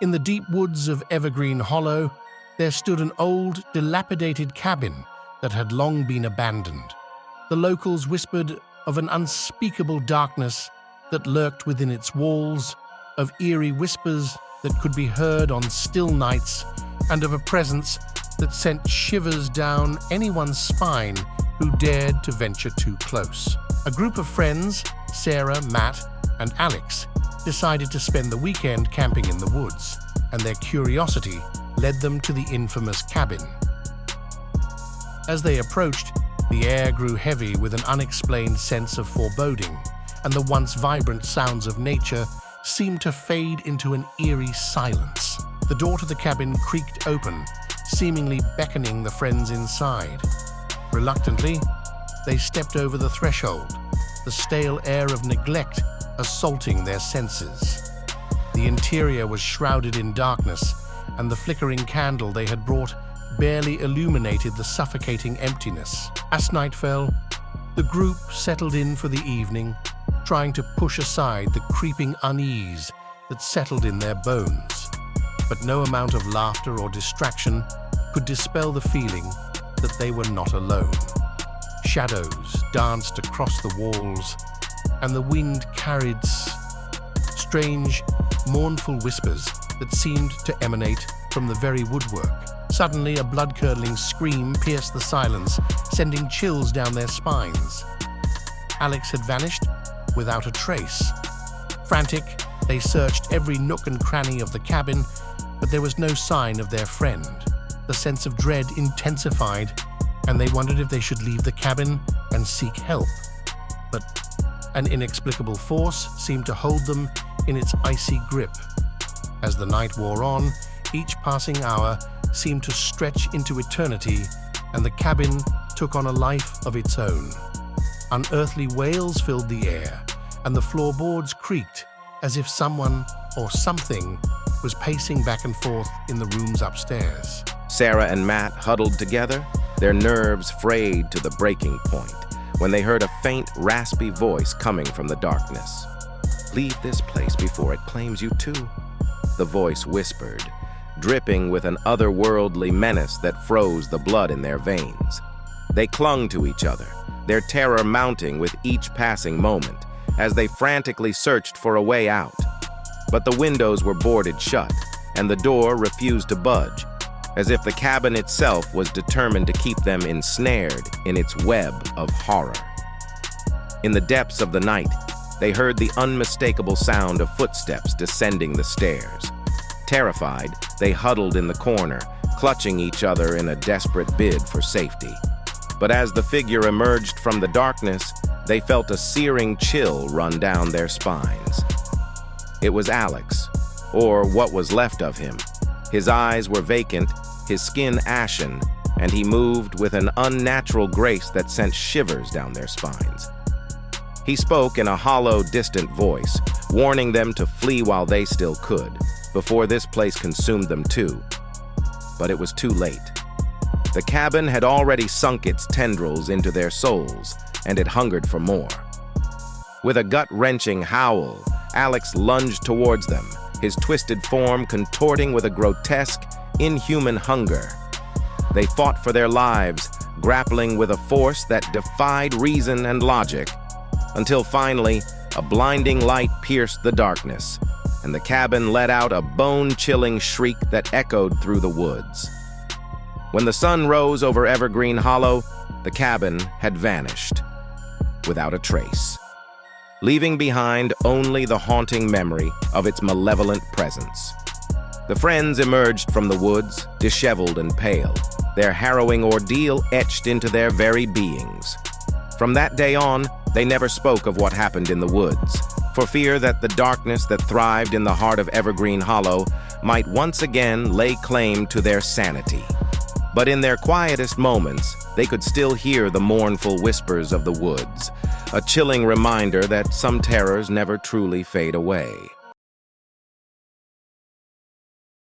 In the deep woods of Evergreen Hollow, there stood an old, dilapidated cabin that had long been abandoned. The locals whispered of an unspeakable darkness that lurked within its walls, of eerie whispers that could be heard on still nights, and of a presence that sent shivers down anyone's spine who dared to venture too close. A group of friends, Sarah, Matt, and Alex, decided to spend the weekend camping in the woods, and their curiosity led them to the infamous cabin. As they approached, the air grew heavy with an unexplained sense of foreboding, and the once vibrant sounds of nature seemed to fade into an eerie silence. The door to the cabin creaked open, seemingly beckoning the friends inside. Reluctantly, they stepped over the threshold, the stale air of neglect assaulting their senses. The interior was shrouded in darkness, and the flickering candle they had brought barely illuminated the suffocating emptiness. As night fell, the group settled in for the evening, trying to push aside the creeping unease that settled in their bones. But no amount of laughter or distraction could dispel the feeling that they were not alone. Shadows danced across the walls, and the wind carried strange, mournful whispers that seemed to emanate from the very woodwork. Suddenly, a blood-curdling scream pierced the silence, sending chills down their spines. Alex had vanished without a trace. Frantic, they searched every nook and cranny of the cabin, but there was no sign of their friend. The sense of dread intensified, and they wondered if they should leave the cabin and seek help. But an inexplicable force seemed to hold them in its icy grip. As the night wore on, each passing hour seemed to stretch into eternity, and the cabin took on a life of its own. Unearthly wails filled the air, and the floorboards creaked as if someone or something was pacing back and forth in the rooms upstairs. Sarah and Matt huddled together, their nerves frayed to the breaking point, when they heard a faint, raspy voice coming from the darkness. "Leave this place before it claims you too," the voice whispered, dripping with an otherworldly menace that froze the blood in their veins. They clung to each other, their terror mounting with each passing moment, as they frantically searched for a way out. But the windows were boarded shut, and the door refused to budge, as if the cabin itself was determined to keep them ensnared in its web of horror. In the depths of the night, they heard the unmistakable sound of footsteps descending the stairs. Terrified, they huddled in the corner, clutching each other in a desperate bid for safety. But as the figure emerged from the darkness, they felt a searing chill run down their spines. It was Alex, or what was left of him. His eyes were vacant, his skin ashen, and he moved with an unnatural grace that sent shivers down their spines. He spoke in a hollow, distant voice, warning them to flee while they still could, before this place consumed them too. But it was too late. The cabin had already sunk its tendrils into their souls, and it hungered for more. With a gut-wrenching howl, Alex lunged towards them, his twisted form contorting with a grotesque, inhuman hunger. They fought for their lives, grappling with a force that defied reason and logic, until finally, a blinding light pierced the darkness, and the cabin let out a bone-chilling shriek that echoed through the woods. When the sun rose over Evergreen Hollow, the cabin had vanished, without a trace, leaving behind only the haunting memory of its malevolent presence. The friends emerged from the woods, disheveled and pale, their harrowing ordeal etched into their very beings. From that day on, they never spoke of what happened in the woods, for fear that the darkness that thrived in the heart of Evergreen Hollow might once again lay claim to their sanity. But in their quietest moments, they could still hear the mournful whispers of the woods, a chilling reminder that some terrors never truly fade away.